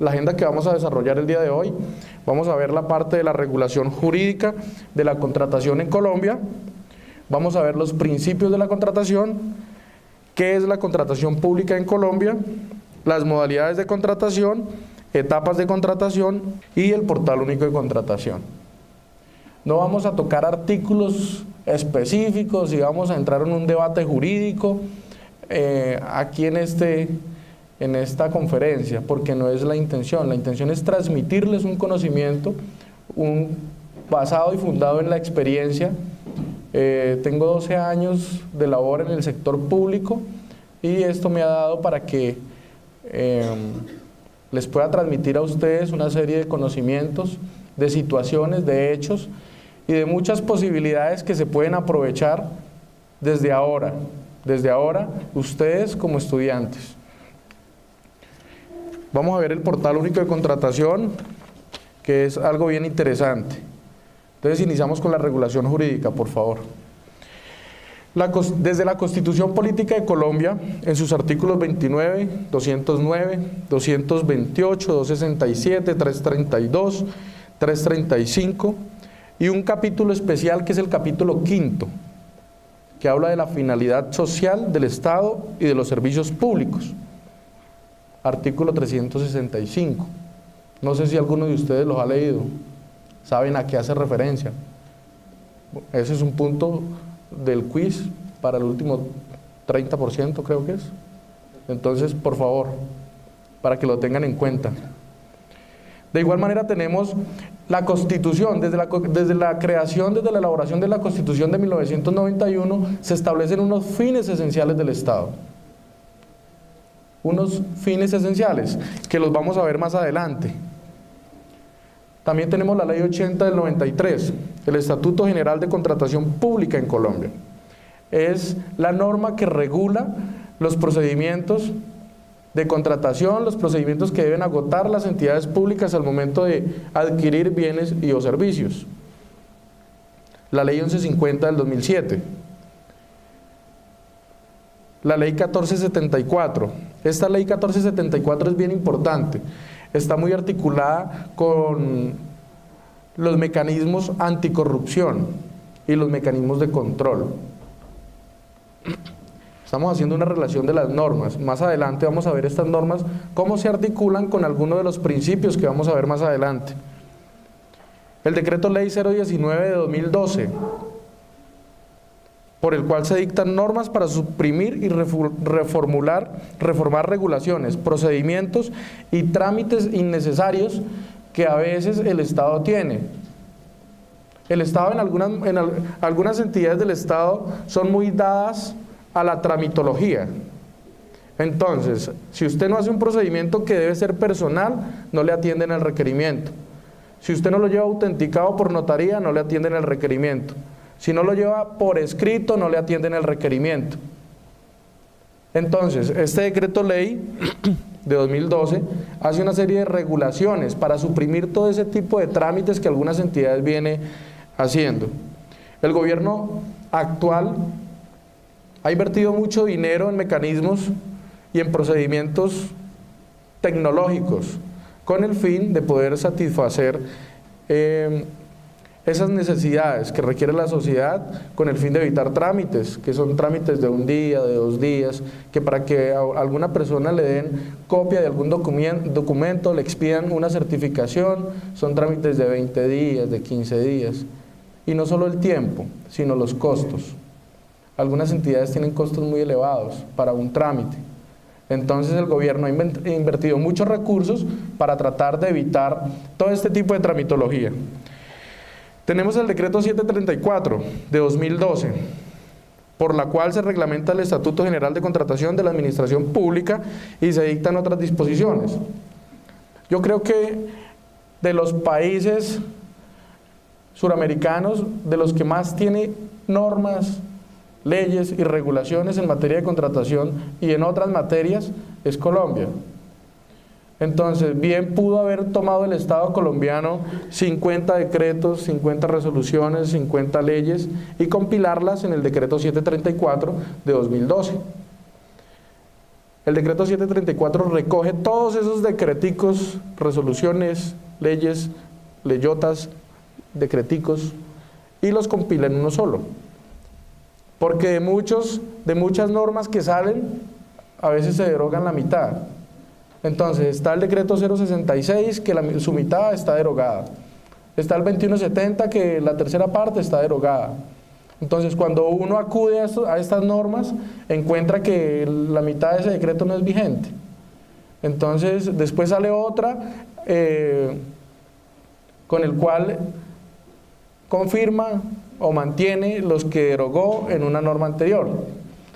la agenda que vamos a desarrollar el día de hoy. Vamos a ver la parte de la regulación jurídica de la contratación en Colombia. Vamos a ver los principios de la contratación, qué es la contratación pública en Colombia, las modalidades de contratación, etapas de contratación y el portal único de contratación. No vamos a tocar artículos específicos y vamos a entrar en un debate jurídico aquí en esta conferencia, porque no es la intención. La intención es transmitirles un conocimiento basado y fundado en la experiencia. Tengo 12 años de labor en el sector público y esto me ha dado para que les pueda transmitir a ustedes una serie de conocimientos, de situaciones, de hechos y de muchas posibilidades que se pueden aprovechar desde ahora ustedes como estudiantes. Vamos a ver el portal único de contratación, que es algo bien interesante. Entonces iniciamos con la regulación jurídica, por favor. Desde la Constitución Política de Colombia, en sus artículos 29, 209, 228, 267, 332, 335 y un capítulo especial que es el capítulo quinto, que habla de la finalidad social del Estado y de los servicios públicos. Artículo 365. No sé si alguno de ustedes los ha leído, saben a qué hace referencia. Ese es un punto del quiz para el último 30%, creo que es. Entonces, por favor, para que lo tengan en cuenta. De igual manera tenemos la Constitución. Desde la creación, desde la elaboración de la Constitución de 1991, se establecen unos fines esenciales del Estado. Unos fines esenciales, que los vamos a ver más adelante. También tenemos la Ley 80 del 93, el Estatuto General de Contratación Pública en Colombia. Es la norma que regula los procedimientos de contratación, los procedimientos que deben agotar las entidades públicas al momento de adquirir bienes y o servicios. La Ley 1150 del 2007. La Ley 1474. Esta Ley 1474 es bien importante. Está muy articulada con los mecanismos anticorrupción y los mecanismos de control. Estamos haciendo una relación de las normas. Más adelante vamos a ver estas normas, cómo se articulan con algunos de los principios que vamos a ver más adelante. El Decreto Ley 019 de 2012, por el cual se dictan normas para suprimir y reformar regulaciones, procedimientos y trámites innecesarios que a veces el Estado tiene. El Estado en algunas entidades del Estado son muy dadas a la tramitología. Entonces, si usted no hace un procedimiento que debe ser personal, no le atienden el requerimiento. Si usted no lo lleva autenticado por notaría, no le atienden el requerimiento. Si no lo lleva por escrito, no le atienden el requerimiento. Entonces, este decreto ley de 2012 hace una serie de regulaciones para suprimir todo ese tipo de trámites que algunas entidades vienen haciendo. El gobierno actual ha invertido mucho dinero en mecanismos y en procedimientos tecnológicos con el fin de poder satisfacer esas necesidades que requiere la sociedad, con el fin de evitar trámites, que son trámites de un día, de 2 días, que para que a alguna persona le den copia de algún documento, le expidan una certificación, son trámites de 20 días, de 15 días. Y no solo el tiempo, sino los costos. Algunas entidades tienen costos muy elevados para un trámite. Entonces el gobierno ha invertido muchos recursos para tratar de evitar todo este tipo de tramitología. Tenemos el decreto 734 de 2012, por la cual se reglamenta el Estatuto General de Contratación de la Administración Pública y se dictan otras disposiciones. Yo creo que de los países suramericanos, de los que más tiene normas, leyes y regulaciones en materia de contratación y en otras materias, es Colombia. Entonces, bien pudo haber tomado el Estado colombiano 50 decretos, 50 resoluciones, 50 leyes y compilarlas en el decreto 734 de 2012. El decreto 734 recoge todos esos decreticos, resoluciones, leyes, leyotas, decreticos, y los compila en uno solo. Porque de muchas normas que salen, a veces se derogan la mitad. Entonces está el decreto 066, que su mitad está derogada. Está el 2170, que la tercera parte está derogada. Entonces, cuando uno acude a estas normas, encuentra que la mitad de ese decreto no es vigente. Entonces, después sale otra con el cual confirma o mantiene los que derogó en una norma anterior.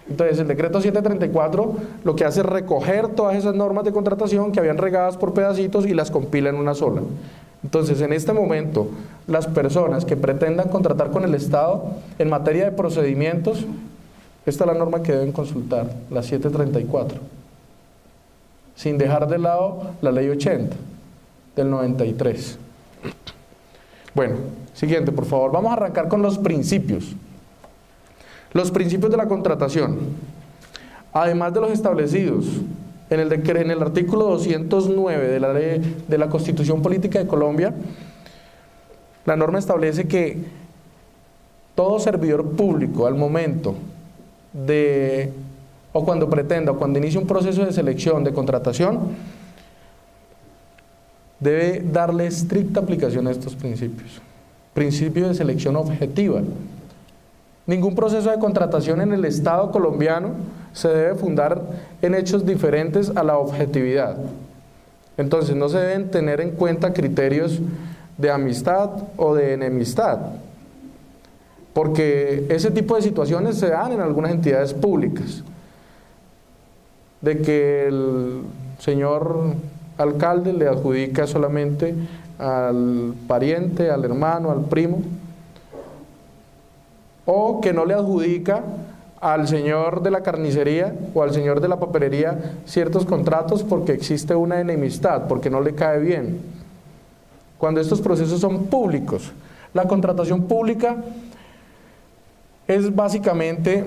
Entonces, el decreto 734 lo que hace es recoger todas esas normas de contratación que habían regadas por pedacitos y las compila en una sola. Entonces, en este momento, las personas que pretendan contratar con el Estado en materia de procedimientos, esta es la norma que deben consultar, la 734, sin dejar de lado la ley 80 del 93. Bueno, siguiente, por favor. Vamos a arrancar con los principios. Los principios de la contratación, además de los establecidos en el artículo 209 de la ley de la Constitución Política de Colombia, la norma establece que todo servidor público al momento de, o cuando pretenda, o cuando inicie un proceso de selección, de contratación, debe darle estricta aplicación a estos principios. Principio de selección objetiva. Ningún proceso de contratación en el Estado colombiano se debe fundar en hechos diferentes a la objetividad. Entonces, no se deben tener en cuenta criterios de amistad o de enemistad, porque ese tipo de situaciones se dan en algunas entidades públicas, de que el señor alcalde le adjudica solamente al pariente, al hermano, al primo, o que no le adjudica al señor de la carnicería o al señor de la papelería ciertos contratos porque existe una enemistad, porque no le cae bien. Cuando estos procesos son públicos, la contratación pública es básicamente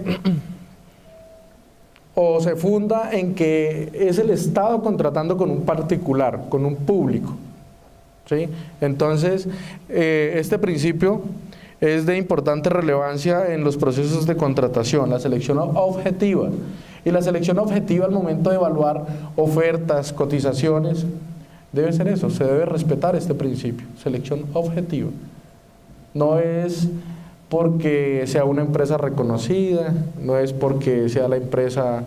o se funda en que es el Estado contratando con un particular, con un público, ¿sí? Entonces, este principio es de importante relevancia en los procesos de contratación, la selección objetiva. Y la selección objetiva al momento de evaluar ofertas, cotizaciones, debe ser eso, se debe respetar este principio, selección objetiva. No es porque sea una empresa reconocida, no es porque sea la empresa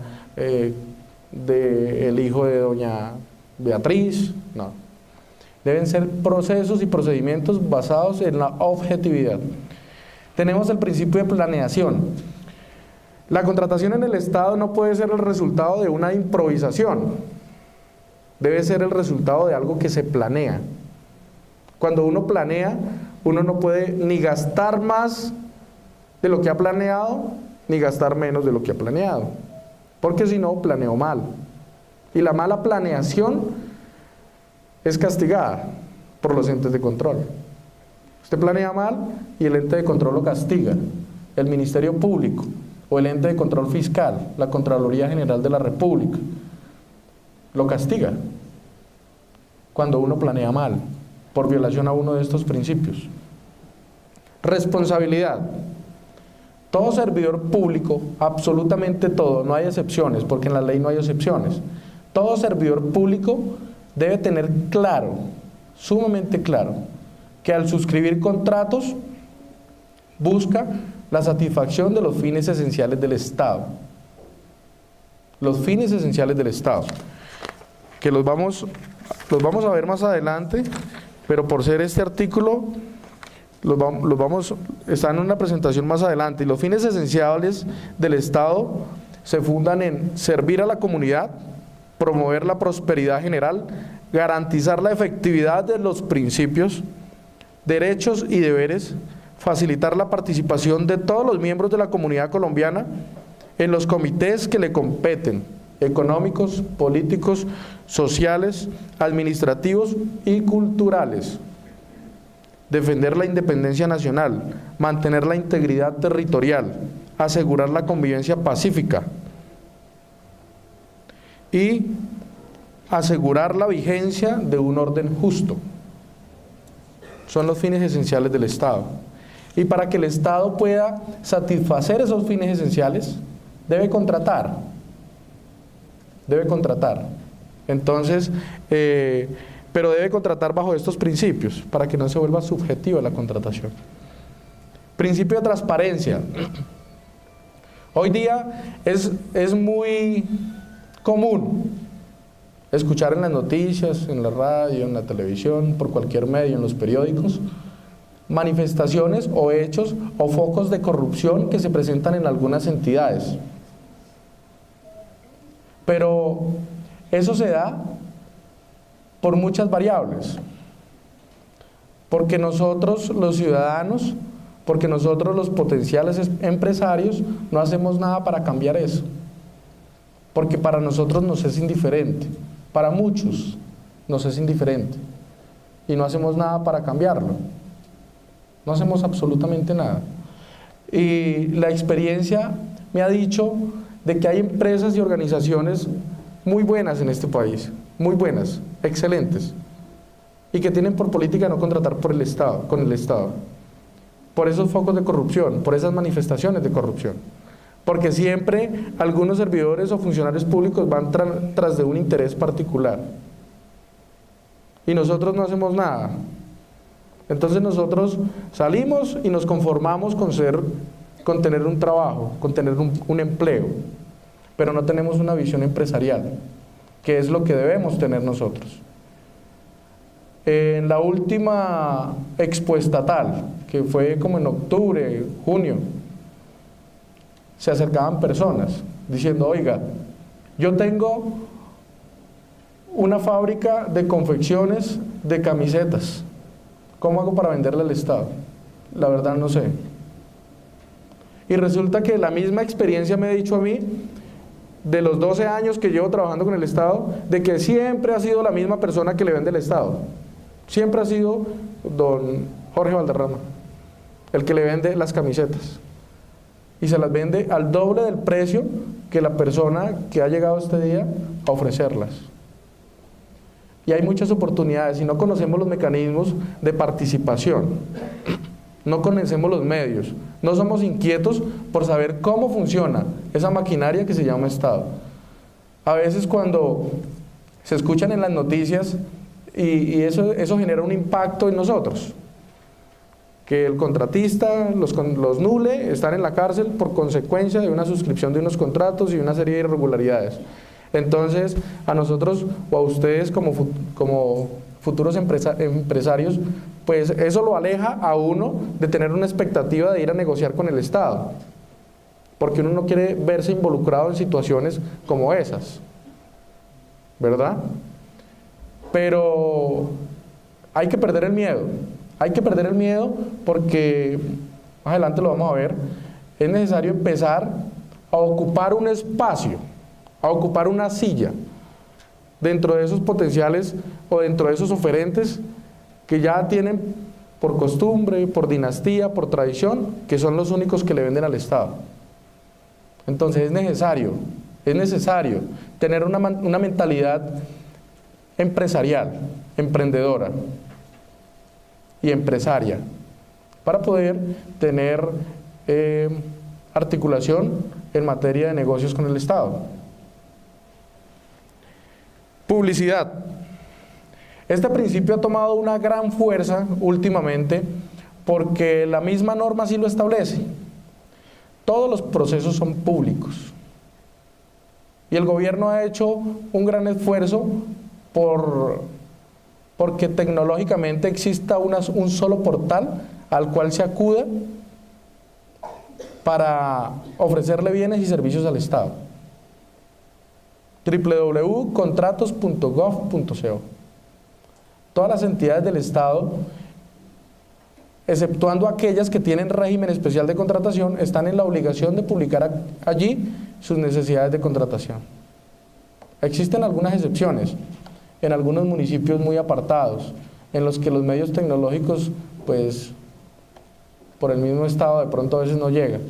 del hijo de doña Beatriz, no. Deben ser procesos y procedimientos basados en la objetividad. Tenemos el principio de planeación. La contratación en el Estado no puede ser el resultado de una improvisación, debe ser el resultado de algo que se planea. Cuando uno planea, uno no puede ni gastar más de lo que ha planeado, ni gastar menos de lo que ha planeado, porque si no, planeó mal. Y la mala planeación es castigada por los entes de control. Usted planea mal y el ente de control lo castiga, el Ministerio Público o el ente de control fiscal, la Contraloría General de la República, lo castiga cuando uno planea mal, por violación a uno de estos principios. Responsabilidad. Todo servidor público, absolutamente todo, no hay excepciones, porque en la ley no hay excepciones, todo servidor público debe tener claro, sumamente claro, que al suscribir contratos busca la satisfacción de los fines esenciales del Estado. Los fines esenciales del Estado, que los vamos a ver más adelante, pero por ser este artículo, está en una presentación más adelante. Y los fines esenciales del Estado se fundan en servir a la comunidad, promover la prosperidad general, garantizar la efectividad de los principios, derechos y deberes, facilitar la participación de todos los miembros de la comunidad colombiana en los comités que le competen, económicos, políticos, sociales, administrativos y culturales, defender la independencia nacional, mantener la integridad territorial, asegurar la convivencia pacífica, y asegurar la vigencia de un orden justo. Son los fines esenciales del Estado. Y para que el Estado pueda satisfacer esos fines esenciales, debe contratar. Debe contratar. Entonces, pero debe contratar bajo estos principios, para que no se vuelva subjetiva la contratación. Principio de transparencia. Hoy día es muy común escuchar en las noticias, en la radio, en la televisión, por cualquier medio, en los periódicos, manifestaciones o hechos o focos de corrupción que se presentan en algunas entidades. Pero eso se da por muchas variables. Porque nosotros, los ciudadanos, porque nosotros, los potenciales empresarios, no hacemos nada para cambiar eso. Porque para nosotros nos es indiferente. Para muchos nos es indiferente. Y no hacemos nada para cambiarlo. No hacemos absolutamente nada. Y la experiencia me ha dicho de que hay empresas y organizaciones muy buenas en este país, muy buenas, excelentes, y que tienen por política no contratar con el Estado, por esos focos de corrupción, por esas manifestaciones de corrupción, porque siempre algunos servidores o funcionarios públicos van tras de un interés particular, y nosotros no hacemos nada. Entonces nosotros salimos y nos conformamos con tener un trabajo, con tener un empleo, pero no tenemos una visión empresarial, que es lo que debemos tener nosotros. En la última Expo Estatal, que fue como en octubre, junio, se acercaban personas diciendo: oiga, yo tengo una fábrica de confecciones de camisetas, ¿cómo hago para venderle al Estado? La verdad no sé. Y resulta que la misma experiencia me ha dicho a mí, de los 12 años que llevo trabajando con el Estado, de que siempre ha sido la misma persona que le vende el Estado. Siempre ha sido don Jorge Valderrama, el que le vende las camisetas. Y se las vende al doble del precio que la persona que ha llegado este día a ofrecerlas. Y hay muchas oportunidades y no conocemos los mecanismos de participación. No conocemos los medios, no somos inquietos por saber cómo funciona esa maquinaria que se llama Estado. A veces cuando se escuchan en las noticias y eso genera un impacto en nosotros, que el contratista, los NULE están en la cárcel por consecuencia de una suscripción de unos contratos y una serie de irregularidades. Entonces a nosotros o a ustedes como futuros empresarios, pues eso lo aleja a uno de tener una expectativa de ir a negociar con el Estado, porque uno no quiere verse involucrado en situaciones como esas, ¿verdad? Pero hay que perder el miedo porque, más adelante lo vamos a ver, es necesario empezar a ocupar un espacio, a ocupar una silla dentro de esos potenciales o dentro de esos oferentes que ya tienen por costumbre, por dinastía, por tradición, que son los únicos que le venden al Estado. Entonces es necesario tener una mentalidad empresarial, emprendedora y empresaria para poder tener articulación en materia de negocios con el Estado. Publicidad. Este principio ha tomado una gran fuerza últimamente porque la misma norma así lo establece. Todos los procesos son públicos. Y el gobierno ha hecho un gran esfuerzo porque tecnológicamente exista un solo portal al cual se acuda para ofrecerle bienes y servicios al Estado. www.contratos.gov.co. Todas las entidades del Estado, exceptuando aquellas que tienen régimen especial de contratación, están en la obligación de publicar allí sus necesidades de contratación. Existen algunas excepciones, en algunos municipios muy apartados, en los que los medios tecnológicos, pues, por el mismo Estado de pronto a veces no llegan.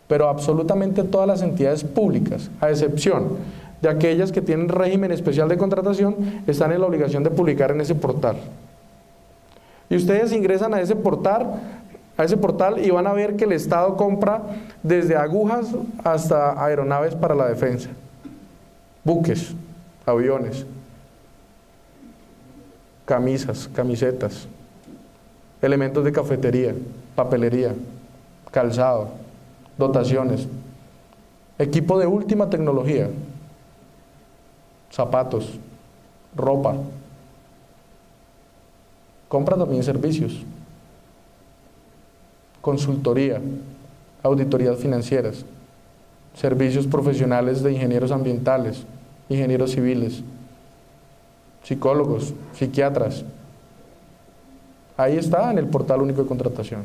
Pero absolutamente todas las entidades públicas, a excepción de aquellas que tienen régimen especial de contratación están en la obligación de publicar en ese portal. Y ustedes ingresan a ese portal y van a ver que el Estado compra desde agujas hasta aeronaves para la defensa, buques, aviones, camisas, camisetas, elementos de cafetería, papelería, calzado, dotaciones, equipo de última tecnología, zapatos, ropa, compra también servicios, consultoría, auditorías financieras, servicios profesionales de ingenieros ambientales, ingenieros civiles, psicólogos, psiquiatras. Ahí está en el portal único de contratación.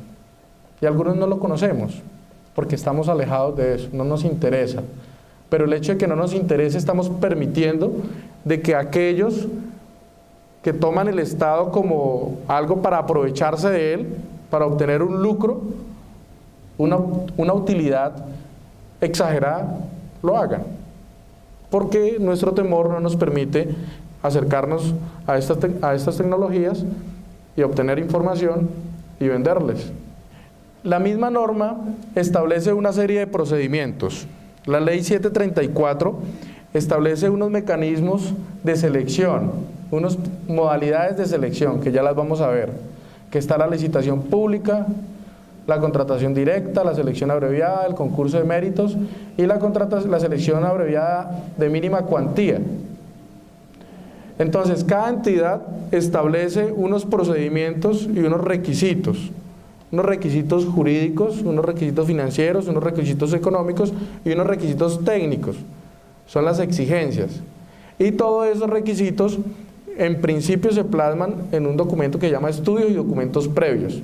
Y algunos no lo conocemos porque estamos alejados de eso, no nos interesa. Pero el hecho de que no nos interese, estamos permitiendo de que aquellos que toman el Estado como algo para aprovecharse de él, para obtener un lucro, una utilidad exagerada, lo hagan. Porque nuestro temor no nos permite acercarnos a estas tecnologías y obtener información y venderles. La misma norma establece una serie de procedimientos. La ley 734 establece unos mecanismos de selección, unas modalidades de selección que ya las vamos a ver, que está la licitación pública, la contratación directa, la selección abreviada, el concurso de méritos y la selección abreviada de mínima cuantía. Entonces, cada entidad establece unos procedimientos y unos requisitos jurídicos, unos requisitos financieros, unos requisitos económicos y unos requisitos técnicos. Son las exigencias. Y todos esos requisitos, en principio, se plasman en un documento que se llama estudios y documentos previos.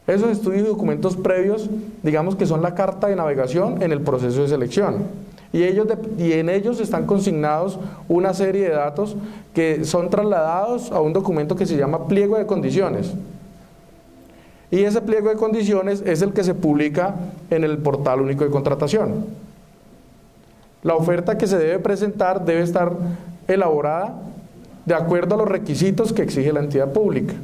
Esos estudios y documentos previos, digamos que son la carta de navegación en el proceso de selección. Y en ellos están consignados una serie de datos que son trasladados a un documento que se llama pliego de condiciones. Y ese pliego de condiciones es el que se publica en el portal único de contratación. La oferta que se debe presentar debe estar elaborada de acuerdo a los requisitos que exige la entidad pública,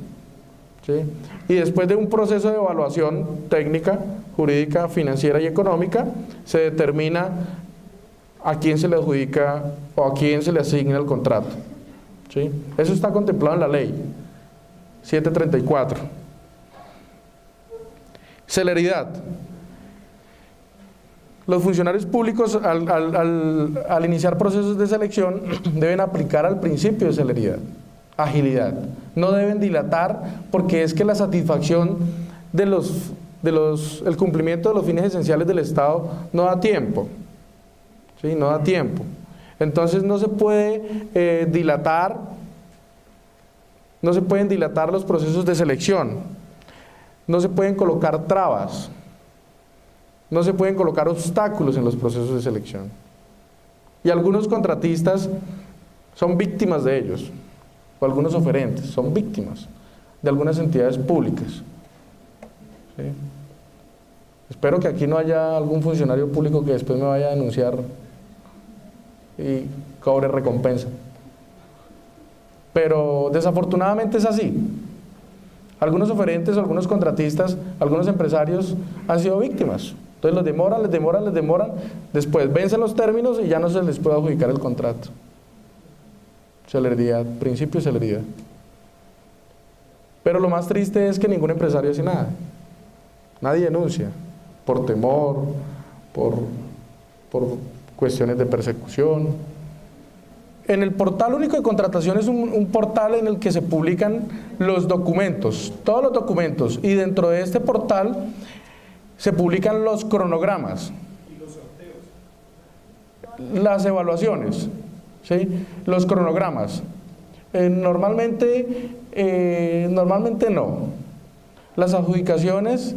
¿sí? Y después de un proceso de evaluación técnica, jurídica, financiera y económica, se determina a quién se le adjudica o a quién se le asigna el contrato, ¿sí? Eso está contemplado en la ley 734. Celeridad. Los funcionarios públicos al iniciar procesos de selección deben aplicar al principio de celeridad, agilidad. No deben dilatar porque es que la satisfacción el cumplimiento de los fines esenciales del Estado no da tiempo, ¿sí? No da tiempo. Entonces no se puede dilatar, no se pueden dilatar los procesos de selección. No se pueden colocar trabas, no se pueden colocar obstáculos en los procesos de selección. Y algunos contratistas son víctimas de ellos, o algunos oferentes son víctimas de algunas entidades públicas, ¿sí? Espero que aquí no haya algún funcionario público que después me vaya a denunciar y cobre recompensa. Pero desafortunadamente es así. Algunos oferentes, algunos contratistas, algunos empresarios han sido víctimas. Entonces los demoran, después vencen los términos y ya no se les puede adjudicar el contrato. Celeridad, principio de celeridad. Pero lo más triste es que ningún empresario hace nada. Nadie denuncia, por temor, por cuestiones de persecución. En el portal único de contratación es un portal en el que se publican los documentos, todos los documentos, y dentro de este portal se publican los cronogramas. ¿Y los sorteos? Las evaluaciones, ¿sí? Los cronogramas. Normalmente no. Las adjudicaciones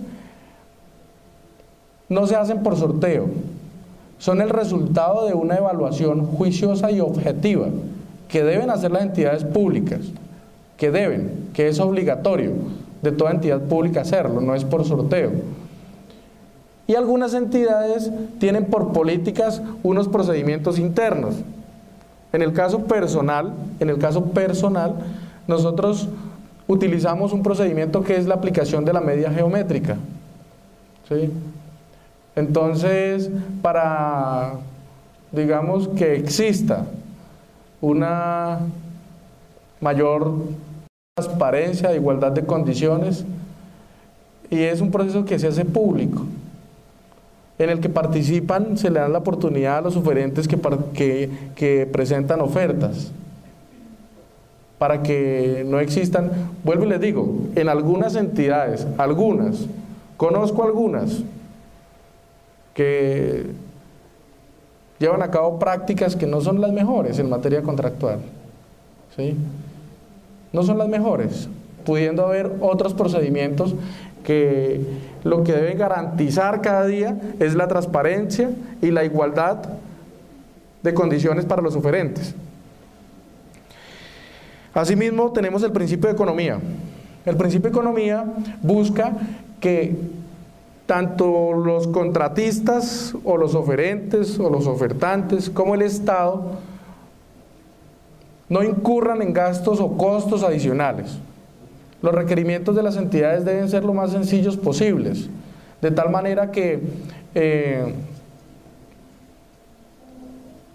no se hacen por sorteo. Son el resultado de una evaluación juiciosa y objetiva que deben hacer las entidades públicas, que es obligatorio de toda entidad pública hacerlo, no es por sorteo. Y algunas entidades tienen por políticas unos procedimientos internos. En el caso personal, nosotros utilizamos un procedimiento que es la aplicación de la media geométrica. ¿Sí? Entonces, para, digamos, que exista una mayor transparencia, igualdad de condiciones, y es un proceso que se hace público, en el que participan, se le dan la oportunidad a los oferentes que presentan ofertas, para que no existan, vuelvo y les digo, en algunas entidades, conozco algunas, que llevan a cabo prácticas que no son las mejores en materia contractual, ¿sí? No son las mejores, pudiendo haber otros procedimientos que lo que deben garantizar cada día es la transparencia y la igualdad de condiciones para los oferentes. Asimismo, tenemos el principio de economía. El principio de economía busca que tanto los contratistas o los oferentes o los ofertantes como el Estado no incurran en gastos o costos adicionales. Los requerimientos de las entidades deben ser lo más sencillos posibles, de tal manera que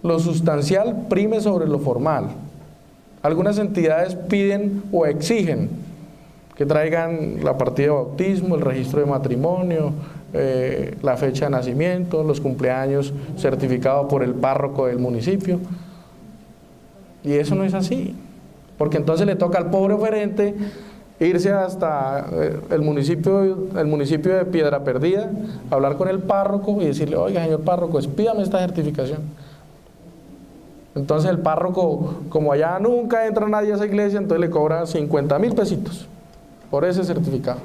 lo sustancial prime sobre lo formal. Algunas entidades piden o exigen que traigan la partida de bautismo, el registro de matrimonio, la fecha de nacimiento, los cumpleaños certificados por el párroco del municipio. Y eso no es así, porque entonces le toca al pobre oferente irse hasta el municipio de Piedra Perdida, hablar con el párroco y decirle: oiga, señor párroco, expídame esta certificación. Entonces el párroco, como allá nunca entra nadie a esa iglesia, entonces le cobra 50.000 pesitos por ese certificado.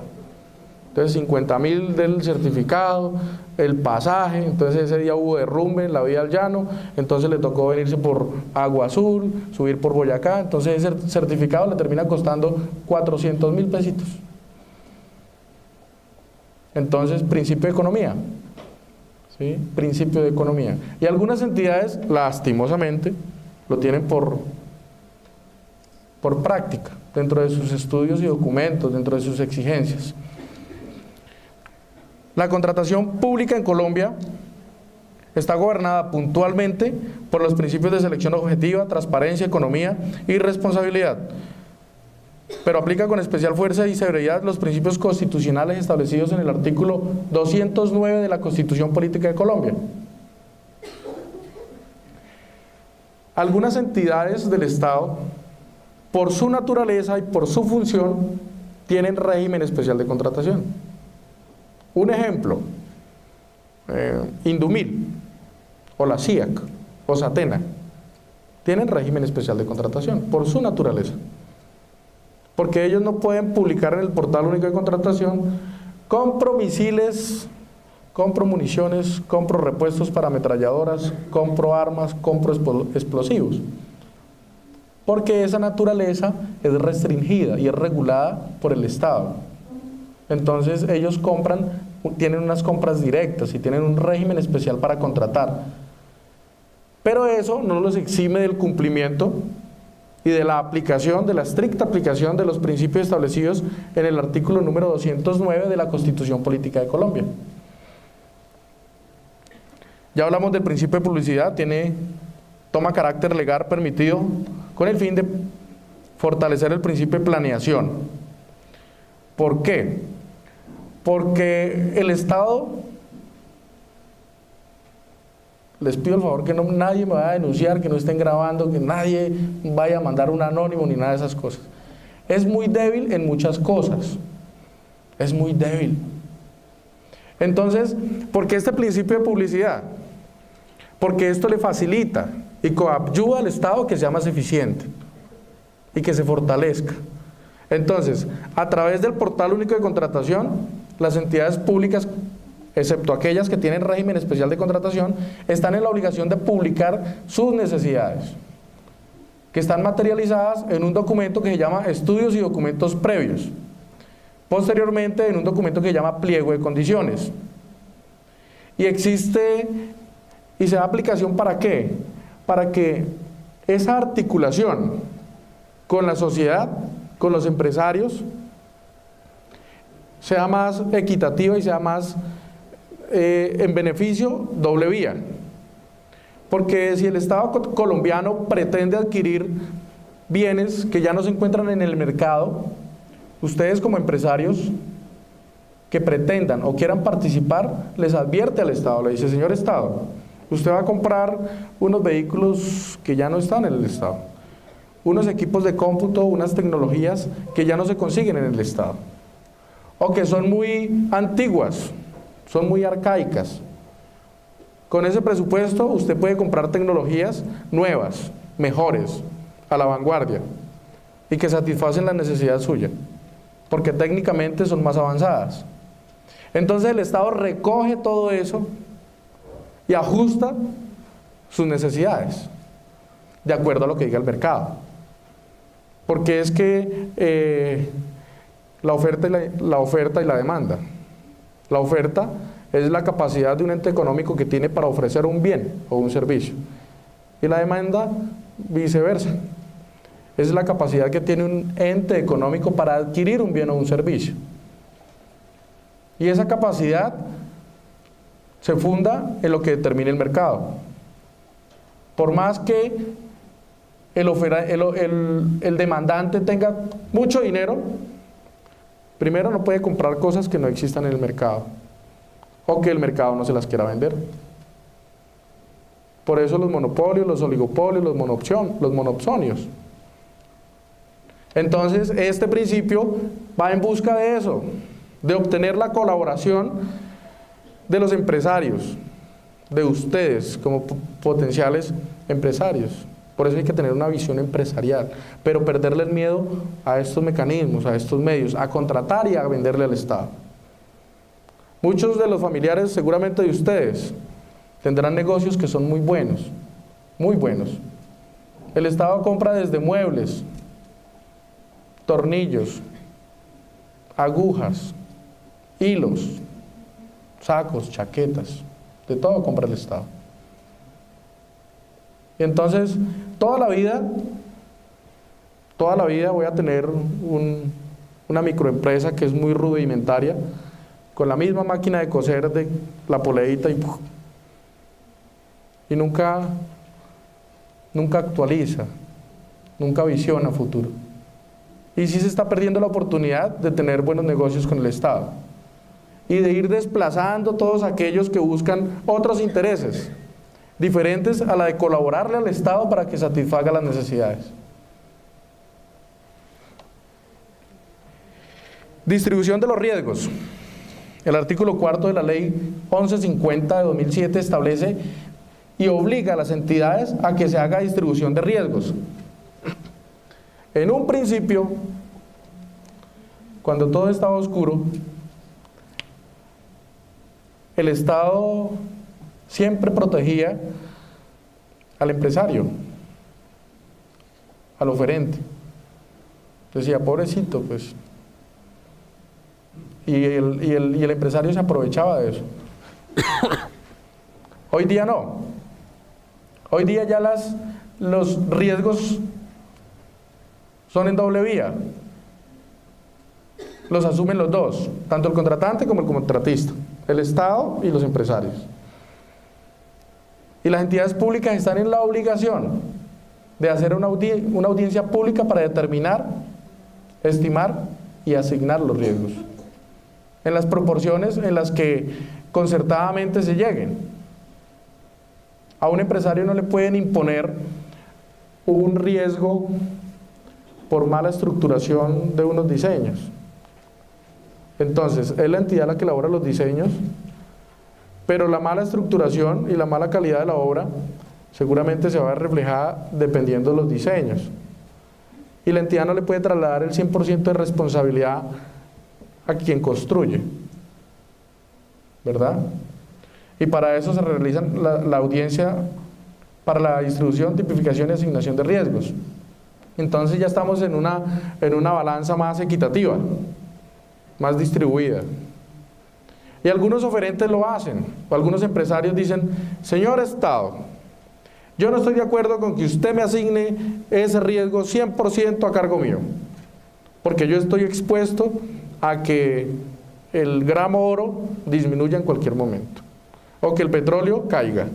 Entonces 50.000 del certificado, el pasaje, entonces ese día hubo derrumbe en la vía al llano, entonces le tocó venirse por Agua Azul, subir por Boyacá, entonces ese certificado le termina costando 400.000 pesitos. Entonces, principio de economía, ¿sí? Principio de economía. Y algunas entidades, lastimosamente, lo tienen por práctica, dentro de sus estudios y documentos, dentro de sus exigencias. La contratación pública en Colombia está gobernada puntualmente por los principios de selección objetiva, transparencia, economía y responsabilidad, pero aplica con especial fuerza y severidad los principios constitucionales establecidos en el artículo 209 de la Constitución Política de Colombia. Algunas entidades del Estado, por su naturaleza y por su función, tienen régimen especial de contratación. Un ejemplo, Indumil, o la CIAC, o Satena, tienen régimen especial de contratación, por su naturaleza. Porque ellos no pueden publicar en el portal único de contratación: compro misiles, compro municiones, compro repuestos para ametralladoras, compro armas, compro explosivos. Porque esa naturaleza es restringida y es regulada por el Estado. Entonces ellos tienen unas compras directas y tienen un régimen especial para contratar. Pero eso no los exime del cumplimiento y de la aplicación, de la estricta aplicación de los principios establecidos en el artículo número 209 de la Constitución Política de Colombia. Ya hablamos del principio de publicidad, toma carácter legal permitido con el fin de fortalecer el principio de planeación. ¿Por qué? Porque el Estado, les pido el favor que nadie me vaya a denunciar, que no estén grabando, que nadie vaya a mandar un anónimo ni nada de esas cosas. Es muy débil en muchas cosas, es muy débil. Entonces, ¿por qué este principio de publicidad? Porque esto le facilita y coadyuva al Estado que sea más eficiente y que se fortalezca. Entonces, a través del portal único de contratación, las entidades públicas, excepto aquellas que tienen régimen especial de contratación, están en la obligación de publicar sus necesidades, que están materializadas en un documento que se llama Estudios y Documentos Previos, posteriormente en un documento que se llama Pliego de Condiciones. Y existe, y se da aplicación ¿para qué? Para que esa articulación con la sociedad, con los empresarios, sea más equitativa y sea más en beneficio doble vía. Porque si el Estado colombiano pretende adquirir bienes que ya no se encuentran en el mercado, ustedes como empresarios que pretendan o quieran participar, les advierte al Estado, le dice: señor Estado, usted va a comprar unos vehículos que ya no están en el Estado, unos equipos de cómputo, unas tecnologías que ya no se consiguen en el Estado, o que son muy antiguas, son muy arcaicas. Con ese presupuesto usted puede comprar tecnologías nuevas, mejores, a la vanguardia, y que satisfacen la necesidad suya, porque técnicamente son más avanzadas. Entonces el Estado recoge todo eso y ajusta sus necesidades de acuerdo a lo que diga el mercado. Porque es que la oferta y la demanda. La oferta es la capacidad de un ente económico que tiene para ofrecer un bien o un servicio. Y la demanda, viceversa. Es la capacidad que tiene un ente económico para adquirir un bien o un servicio. Y esa capacidad se funda en lo que determina el mercado. Por más que el demandante tenga mucho dinero, primero no puede comprar cosas que no existan en el mercado, o que el mercado no se las quiera vender. Por eso los monopolios, los oligopolios, los monopsonios. Entonces este principio va en busca de eso, de obtener la colaboración de los empresarios, de ustedes como potenciales empresarios. Por eso hay que tener una visión empresarial, pero perderle el miedo a estos mecanismos, a estos medios, a contratar y a venderle al Estado. Muchos de los familiares seguramente de ustedes tendrán negocios que son muy buenos, muy buenos. El Estado compra desde muebles, tornillos, agujas, hilos, sacos, chaquetas, de todo compra el Estado. Y entonces, toda la vida voy a tener una microempresa que es muy rudimentaria, con la misma máquina de coser de la poleita y nunca actualiza, nunca visiona futuro. Y sí se está perdiendo la oportunidad de tener buenos negocios con el Estado y de ir desplazando todos aquellos que buscan otros intereses diferentes a la de colaborarle al Estado para que satisfaga las necesidades. Distribución de los riesgos. El artículo 4 de la ley 1150 de 2007 establece y obliga a las entidades a que se haga distribución de riesgos. En un principio, cuando todo estaba oscuro, el Estado siempre protegía al empresario, al oferente. Decía: pobrecito, pues. Y el empresario se aprovechaba de eso. Hoy día no. Hoy día ya los riesgos son en doble vía. Los asumen los dos, tanto el contratante como el contratista, el Estado y los empresarios. Y las entidades públicas están en la obligación de hacer una audiencia pública para determinar, estimar y asignar los riesgos, en las proporciones en las que concertadamente se lleguen. A un empresario no le pueden imponer un riesgo por mala estructuración de unos diseños. Entonces, es la entidad la que elabora los diseños, pero la mala estructuración y la mala calidad de la obra seguramente se va a ver reflejada dependiendo de los diseños. Y la entidad no le puede trasladar el 100% de responsabilidad a quien construye, ¿verdad? Y para eso se realiza la audiencia para la distribución, tipificación y asignación de riesgos. Entonces ya estamos en una balanza más equitativa, más distribuida. Y algunos oferentes lo hacen, o algunos empresarios dicen, señor Estado, yo no estoy de acuerdo con que usted me asigne ese riesgo 100% a cargo mío, porque yo estoy expuesto a que el gramo oro disminuya en cualquier momento, o que el petróleo caiga.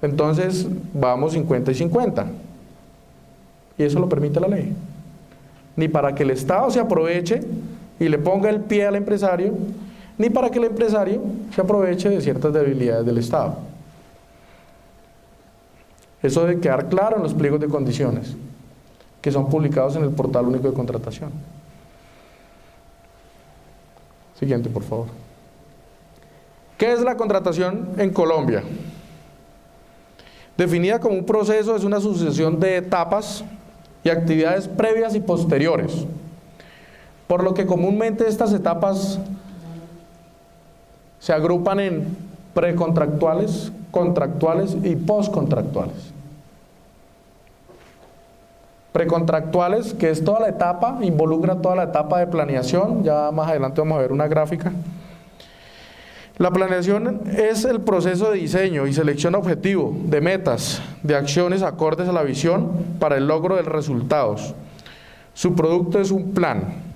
Entonces vamos 50 y 50. Y eso lo permite la ley. Ni para que el Estado se aproveche y le ponga el pie al empresario, ni para que el empresario se aproveche de ciertas debilidades del Estado. Eso debe quedar claro en los pliegos de condiciones, que son publicados en el Portal Único de Contratación. Siguiente, por favor. ¿Qué es la contratación en Colombia? Definida como un proceso, es una sucesión de etapas y actividades previas y posteriores, por lo que comúnmente estas etapas se agrupan en precontractuales, contractuales y postcontractuales. Precontractuales, que es toda la etapa, involucra toda la etapa de planeación, ya más adelante vamos a ver una gráfica. La planeación es el proceso de diseño y selección objetivo de metas, de acciones acordes a la visión para el logro de resultados. Su producto es un plan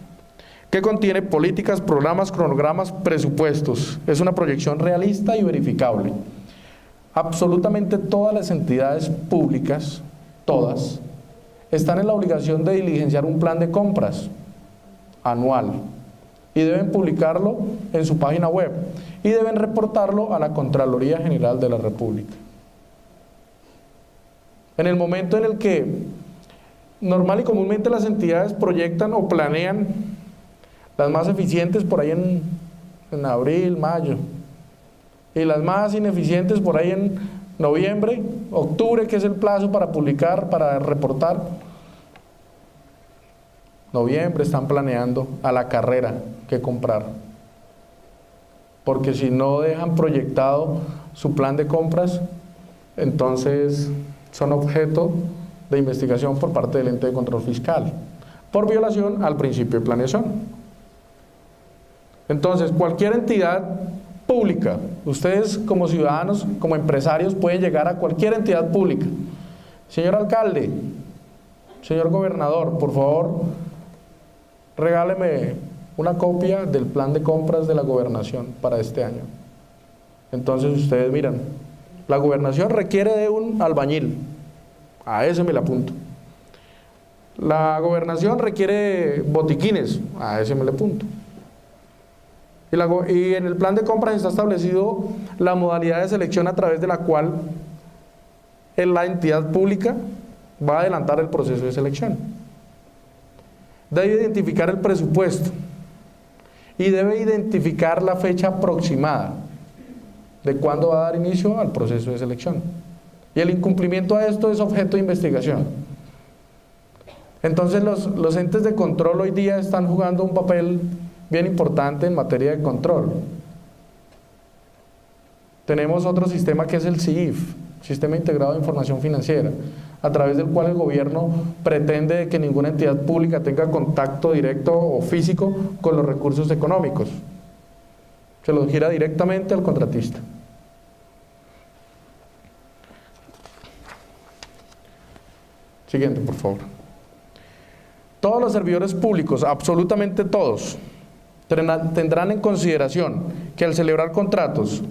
que contiene políticas, programas, cronogramas, presupuestos. Es una proyección realista y verificable. Absolutamente todas las entidades públicas, todas, están en la obligación de diligenciar un plan de compras anual y deben publicarlo en su página web y deben reportarlo a la Contraloría General de la República. En el momento en el que normal y comúnmente las entidades proyectan o planean las más eficientes por ahí en abril, mayo, y las más ineficientes por ahí en noviembre, octubre, que es el plazo para publicar, para reportar. Noviembre están planeando a la carrera qué comprar, porque si no dejan proyectado su plan de compras, entonces son objeto de investigación por parte del ente de control fiscal, por violación al principio de planeación. Entonces, cualquier entidad pública, ustedes como ciudadanos, como empresarios, pueden llegar a cualquier entidad pública. Señor alcalde, señor gobernador, por favor, regáleme una copia del plan de compras de la gobernación para este año. Entonces ustedes miran, la gobernación requiere de un albañil, a ese me le apunto. La gobernación requiere botiquines, a ese me le apunto. Y en el plan de compras está establecido la modalidad de selección a través de la cual la entidad pública va a adelantar el proceso de selección. Debe identificar el presupuesto y debe identificar la fecha aproximada de cuándo va a dar inicio al proceso de selección. Y el incumplimiento a esto es objeto de investigación. Entonces los entes de control hoy día están jugando un papel bien importante en materia de control. Tenemos otro sistema que es el SIIF, Sistema Integrado de Información Financiera, a través del cual el gobierno pretende que ninguna entidad pública tenga contacto directo o físico con los recursos económicos. Se los gira directamente al contratista. Siguiente, por favor. Todos los servidores públicos, absolutamente todos, tendrán en consideración que al celebrar contratos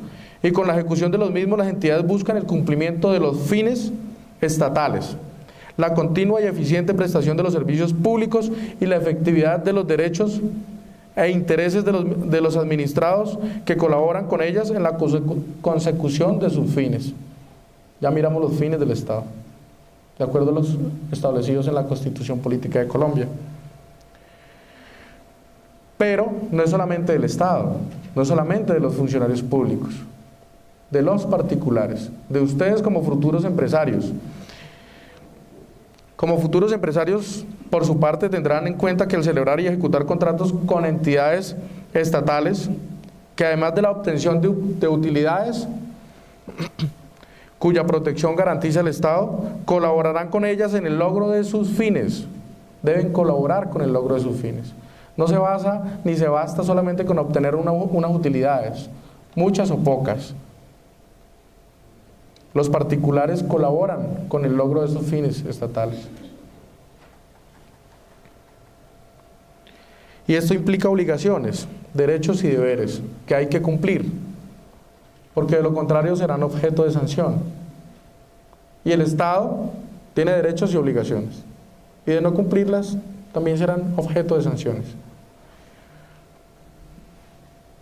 y con la ejecución de los mismos, las entidades buscan el cumplimiento de los fines estatales, la continua y eficiente prestación de los servicios públicos y la efectividad de los derechos e intereses de los administrados que colaboran con ellas en la consecución de sus fines. Ya miramos los fines del Estado, de acuerdo a los establecidos en la Constitución Política de Colombia. Pero no es solamente del Estado, no es solamente de los funcionarios públicos, de los particulares, de ustedes como futuros empresarios. Como futuros empresarios, por su parte, tendrán en cuenta que al celebrar y ejecutar contratos con entidades estatales, que además de la obtención de utilidades, cuya protección garantiza el Estado, colaborarán con ellas en el logro de sus fines. Deben colaborar con el logro de sus fines. no se basa ni se basta solamente con obtener unas utilidades, muchas o pocas. Los particulares colaboran con el logro de esos fines estatales. Y esto implica obligaciones, derechos y deberes que hay que cumplir, porque de lo contrario serán objeto de sanción. Y el Estado tiene derechos y obligaciones, y de no cumplirlas también serán objeto de sanciones.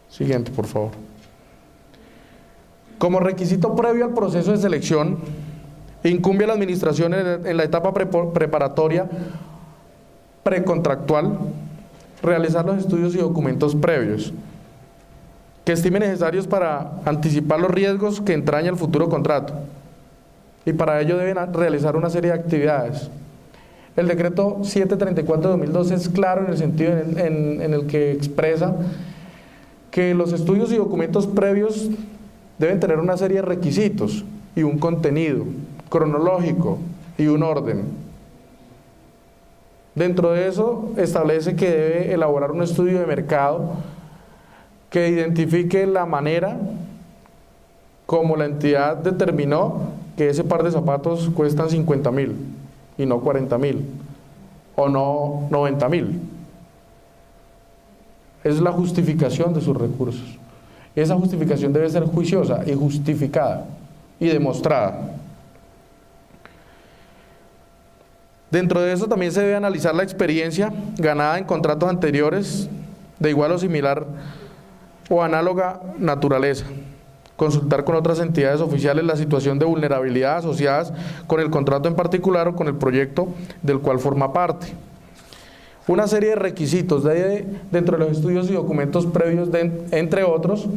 Siguiente, por favor. Como requisito previo al proceso de selección, incumbe a la administración en la etapa preparatoria precontractual realizar los estudios y documentos previos que estime necesarios para anticipar los riesgos que entraña el futuro contrato, y para ello deben realizar una serie de actividades. El decreto 734 de 2012 es claro en el sentido en el que expresa que los estudios y documentos previos deben tener una serie de requisitos y un contenido cronológico y un orden. Dentro de eso establece que debe elaborar un estudio de mercado que identifique la manera como la entidad determinó que ese par de zapatos cuestan 50.000 y no 40.000 o no 90.000. Es la justificación de sus recursos. Esa justificación debe ser juiciosa y justificada y demostrada. Dentro de eso también se debe analizar la experiencia ganada en contratos anteriores de igual o similar o análoga naturaleza. Consultar con otras entidades oficiales la situación de vulnerabilidad asociadas con el contrato en particular o con el proyecto del cual forma parte. Una serie de requisitos dentro de los estudios y documentos previos, entre otros,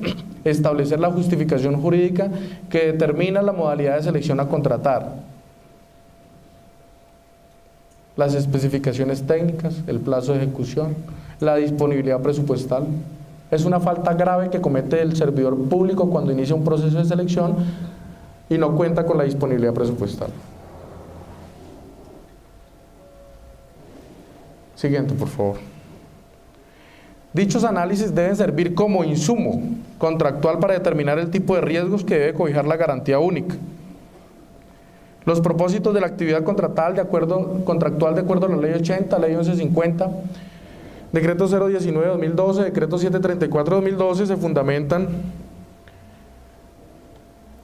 establecer la justificación jurídica que determina la modalidad de selección a contratar, las especificaciones técnicas, el plazo de ejecución, la disponibilidad presupuestal. Es una falta grave que comete el servidor público cuando inicia un proceso de selección y no cuenta con la disponibilidad presupuestal. Siguiente, por favor. Dichos análisis deben servir como insumo contractual para determinar el tipo de riesgos que debe cobijar la garantía única. Los propósitos de la actividad contractual de acuerdo a la Ley 80, Ley 1150, Decreto 019-2012, Decreto 734-2012 se fundamentan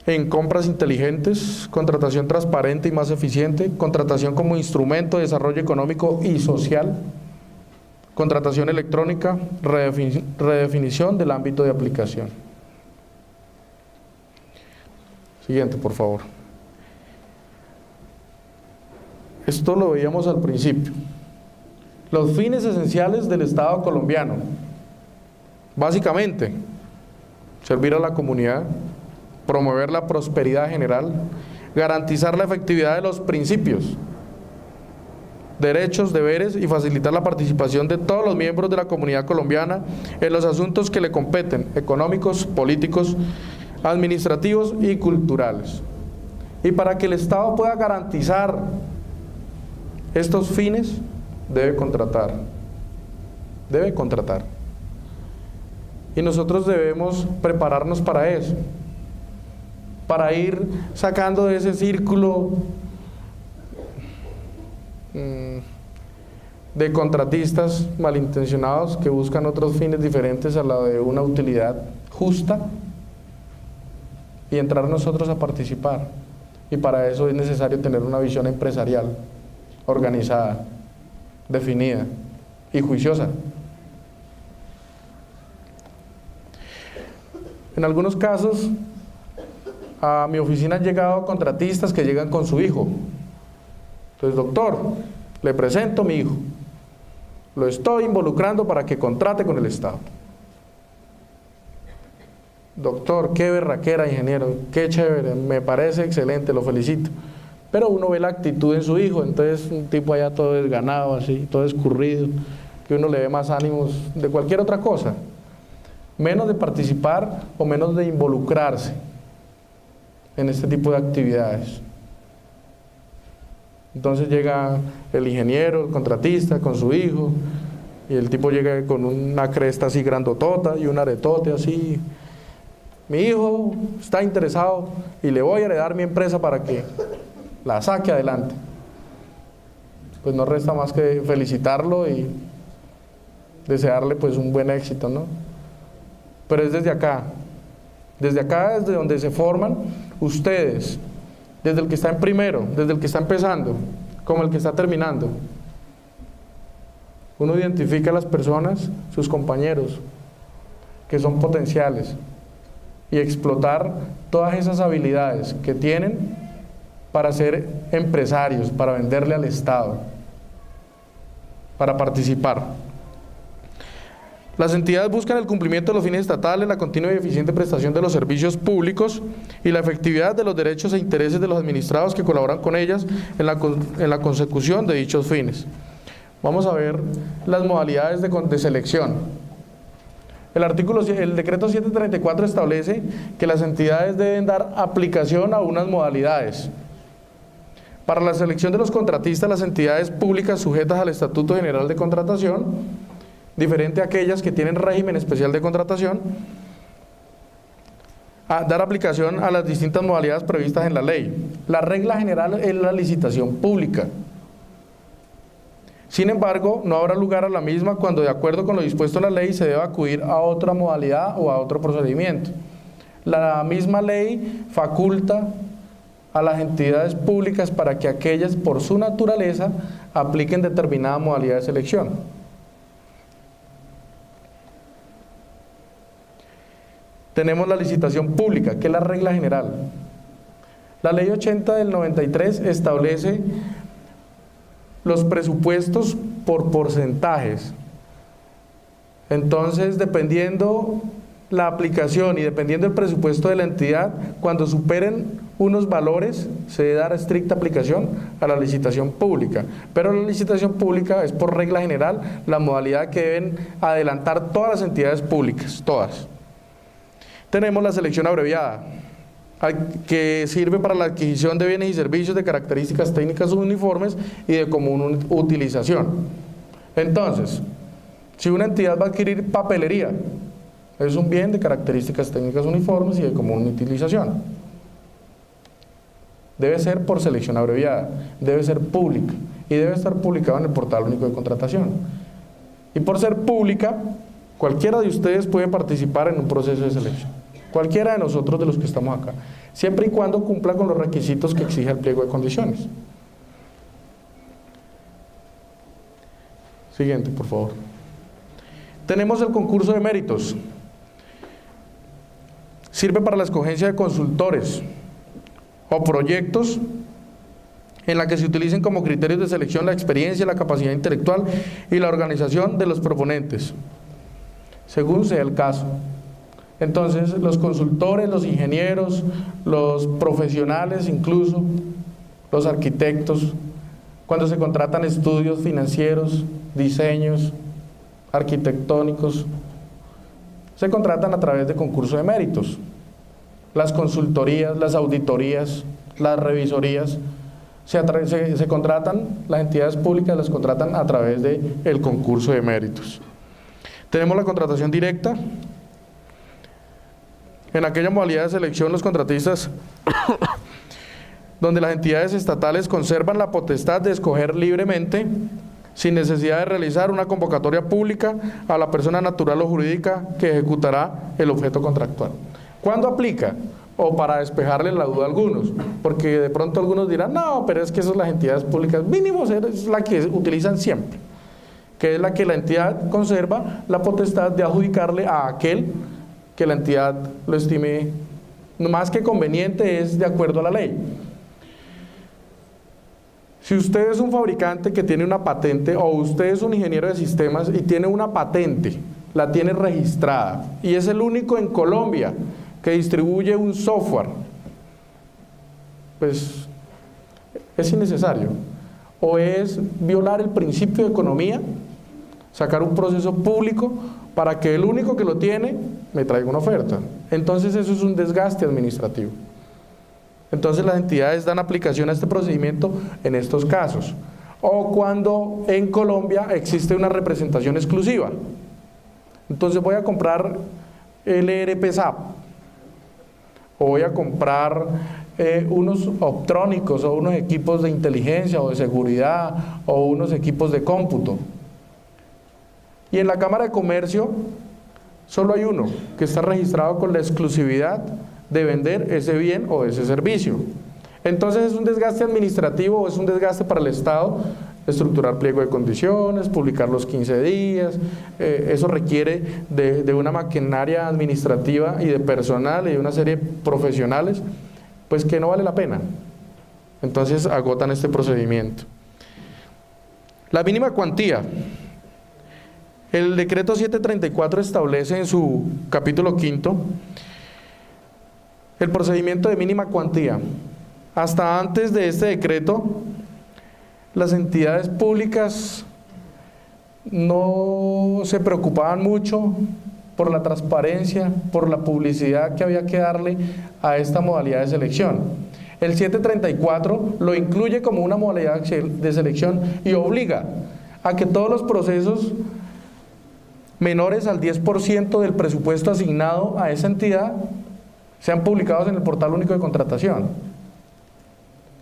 en compras inteligentes, contratación transparente y más eficiente, contratación como instrumento de desarrollo económico y social, contratación electrónica, redefinición del ámbito de aplicación. Siguiente, por favor. Esto lo veíamos al principio. Los fines esenciales del Estado colombiano, básicamente, servir a la comunidad, promover la prosperidad general, garantizar la efectividad de los principios, derechos, deberes y facilitar la participación de todos los miembros de la comunidad colombiana en los asuntos que le competen, económicos, políticos, administrativos y culturales. Y para que el Estado pueda garantizar estos fines, debe contratar. Y nosotros debemos prepararnos para eso, para ir sacando de ese círculo de contratistas malintencionados que buscan otros fines diferentes a la de una utilidad justa, y entrar nosotros a participar. Y para eso es necesario tener una visión empresarial organizada, definida y juiciosa. En algunos casos a mi oficina han llegado contratistas que llegan con su hijo. Entonces, doctor, le presento a mi hijo, lo estoy involucrando para que contrate con el Estado. Doctor, qué berraquera, ingeniero, qué chévere, me parece excelente, lo felicito. Pero uno ve la actitud en su hijo, entonces un tipo allá todo desganado, así, todo escurrido, que uno le ve más ánimos de cualquier otra cosa, menos de participar o menos de involucrarse en este tipo de actividades. Entonces llega el ingeniero, el contratista con su hijo, Y el tipo llega con una cresta así grandotota y un aretote así. Mi hijo está interesado y le voy a heredar mi empresa para que la saque adelante. Pues no resta más que felicitarlo y desearle pues un buen éxito, ¿no? Pero es desde acá, desde donde se forman ustedes, desde el que está en primero, desde el que está empezando, como el que está terminando. Uno identifica a las personas, sus compañeros, que son potenciales, y explotar todas esas habilidades que tienen para ser empresarios, para venderle al Estado, para participar. Las entidades buscan el cumplimiento de los fines estatales, la continua y eficiente prestación de los servicios públicos y la efectividad de los derechos e intereses de los administrados que colaboran con ellas en la consecución de dichos fines. Vamos a ver las modalidades de selección. El decreto 734 establece que las entidades deben dar aplicación a unas modalidades. Para la selección de los contratistas, las entidades públicas sujetas al Estatuto General de Contratación, diferente a aquellas que tienen régimen especial de contratación, a dar aplicación a las distintas modalidades previstas en la ley. La regla general es la licitación pública. Sin embargo, no habrá lugar a la misma cuando, de acuerdo con lo dispuesto en la ley, se deba acudir a otra modalidad o a otro procedimiento. La misma ley faculta a las entidades públicas para que aquellas, por su naturaleza, apliquen determinada modalidad de selección. Tenemos la licitación pública, que es la regla general. La ley 80 del 93 establece los presupuestos por porcentajes. Entonces, dependiendo la aplicación y dependiendo del presupuesto de la entidad, cuando superen unos valores, se debe dar estricta aplicación a la licitación pública. Pero la licitación pública es, por regla general, la modalidad que deben adelantar todas las entidades públicas, todas. Tenemos la selección abreviada, que sirve para la adquisición de bienes y servicios de características técnicas uniformes y de común utilización. Entonces, si una entidad va a adquirir papelería, es un bien de características técnicas uniformes y de común utilización. Debe ser por selección abreviada, debe ser pública y debe estar publicado en el Portal Único de Contratación. Y por ser pública, cualquiera de ustedes puede participar en un proceso de selección. Cualquiera de nosotros, de los que estamos acá, siempre y cuando cumpla con los requisitos que exige el pliego de condiciones. Siguiente, por favor. Tenemos el concurso de méritos. Sirve para la escogencia de consultores o proyectos en la que se utilicen como criterios de selección la experiencia, la capacidad intelectual y la organización de los proponentes, según sea el caso. Entonces, los consultores, los ingenieros, los profesionales incluso, los arquitectos, cuando se contratan estudios financieros, diseños, arquitectónicos, se contratan a través de concurso de méritos. Las consultorías, las auditorías, las revisorías, se contratan, las entidades públicas las contratan a través del concurso de méritos. Tenemos la contratación directa. En aquella modalidad de selección, los contratistas, donde las entidades estatales conservan la potestad de escoger libremente, sin necesidad de realizar una convocatoria pública a la persona natural o jurídica que ejecutará el objeto contractual. ¿Cuándo aplica? O para despejarle la duda a algunos, porque de pronto algunos dirán, no, pero es que esas son las entidades públicas, mínimo es la que utilizan siempre, que es la que la entidad conserva la potestad de adjudicarle a aquel que la entidad lo estime más que conveniente, es de acuerdo a la ley. Si usted es un fabricante que tiene una patente, o usted es un ingeniero de sistemas y tiene una patente, la tiene registrada, y es el único en Colombia que distribuye un software, pues es innecesario. O es violar el principio de economía, sacar un proceso público para que el único que lo tiene me traiga una oferta. Entonces eso es un desgaste administrativo. Entonces las entidades dan aplicación a este procedimiento en estos casos. o cuando en Colombia existe una representación exclusiva. Entonces voy a comprar el ERP SAP, o voy a comprar unos optrónicos o unos equipos de inteligencia o de seguridad o unos equipos de cómputo. Y en la Cámara de Comercio solo hay uno que está registrado con la exclusividad de vender ese bien o ese servicio. Entonces es un desgaste administrativo o es un desgaste para el Estado estructurar pliego de condiciones, publicar los 15 días, eso requiere de una maquinaria administrativa y de personal y de una serie de profesionales, pues que no vale la pena. Entonces agotan este procedimiento. La mínima cuantía. El decreto 734 establece en su capítulo 5 el procedimiento de mínima cuantía. Hasta antes de este decreto, las entidades públicas no se preocupaban mucho por la transparencia, por la publicidad que había que darle a esta modalidad de selección. El 734 lo incluye como una modalidad de selección y obliga a que todos los procesos menores al 10% del presupuesto asignado a esa entidad sean publicados en el Portal Único de Contratación.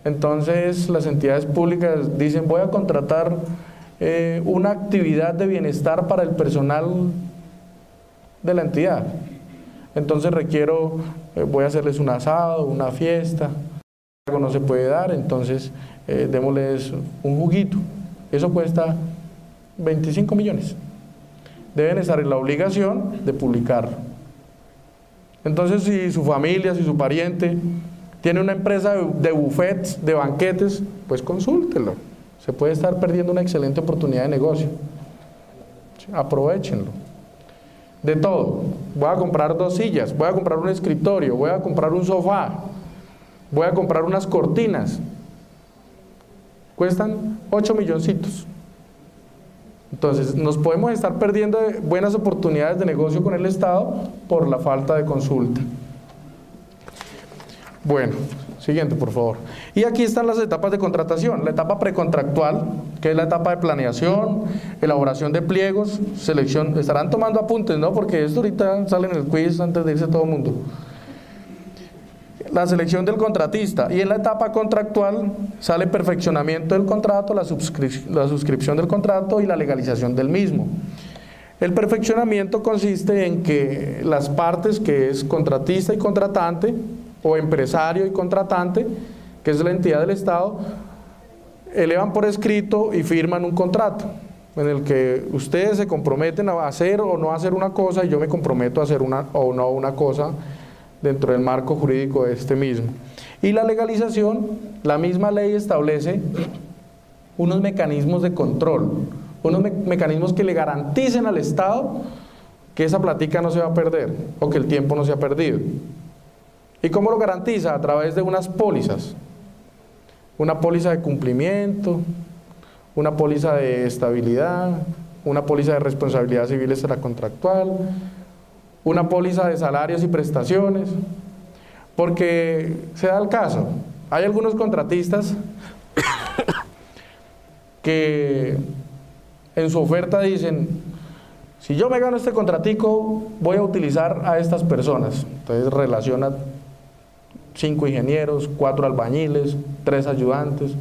Entonces las entidades públicas dicen: voy a contratar una actividad de bienestar para el personal de la entidad, entonces requiero, voy a hacerles un asado, una fiesta, algo no se puede dar, entonces démosles un juguito, eso cuesta 25 millones, deben estar en la obligación de publicarlo. Entonces si su familia, si su pariente tiene una empresa de buffets, de banquetes, pues consúltelo. Se puede estar perdiendo una excelente oportunidad de negocio. Aprovechenlo. De todo. Voy a comprar 2 sillas, voy a comprar un escritorio, voy a comprar un sofá, voy a comprar unas cortinas. Cuestan 8 milloncitos. Entonces nos podemos estar perdiendo buenas oportunidades de negocio con el Estado por la falta de consulta. Bueno, siguiente por favor. Y aquí están las etapas de contratación. La etapa precontractual, que es la etapa de planeación, elaboración de pliegos, selección. Estarán tomando apuntes, ¿no? Porque esto ahorita sale en el quiz antes de irse todo el mundo. La selección del contratista. Y en la etapa contractual sale perfeccionamiento del contrato, la suscripción del contrato y la legalización del mismo. El perfeccionamiento consiste en que las partes, que es contratista y contratante, o empresario y contratante, que es la entidad del Estado, elevan por escrito y firman un contrato en el que ustedes se comprometen a hacer o no hacer una cosa, y yo me comprometo a hacer una o no una cosa dentro del marco jurídico de este mismo. Y la legalización, la misma ley establece unos mecanismos de control, unos mecanismos que le garanticen al Estado que esa plática no se va a perder o que el tiempo no se ha perdido. ¿Y cómo lo garantiza? A través de unas pólizas. Una póliza de cumplimiento, una póliza de estabilidad, una póliza de responsabilidad civil extracontractual, una póliza de salarios y prestaciones, porque se da el caso, hay algunos contratistas que en su oferta dicen: si yo me gano este contratico, voy a utilizar a estas personas. Entonces relaciona 5 ingenieros, 4 albañiles, 3 ayudantes.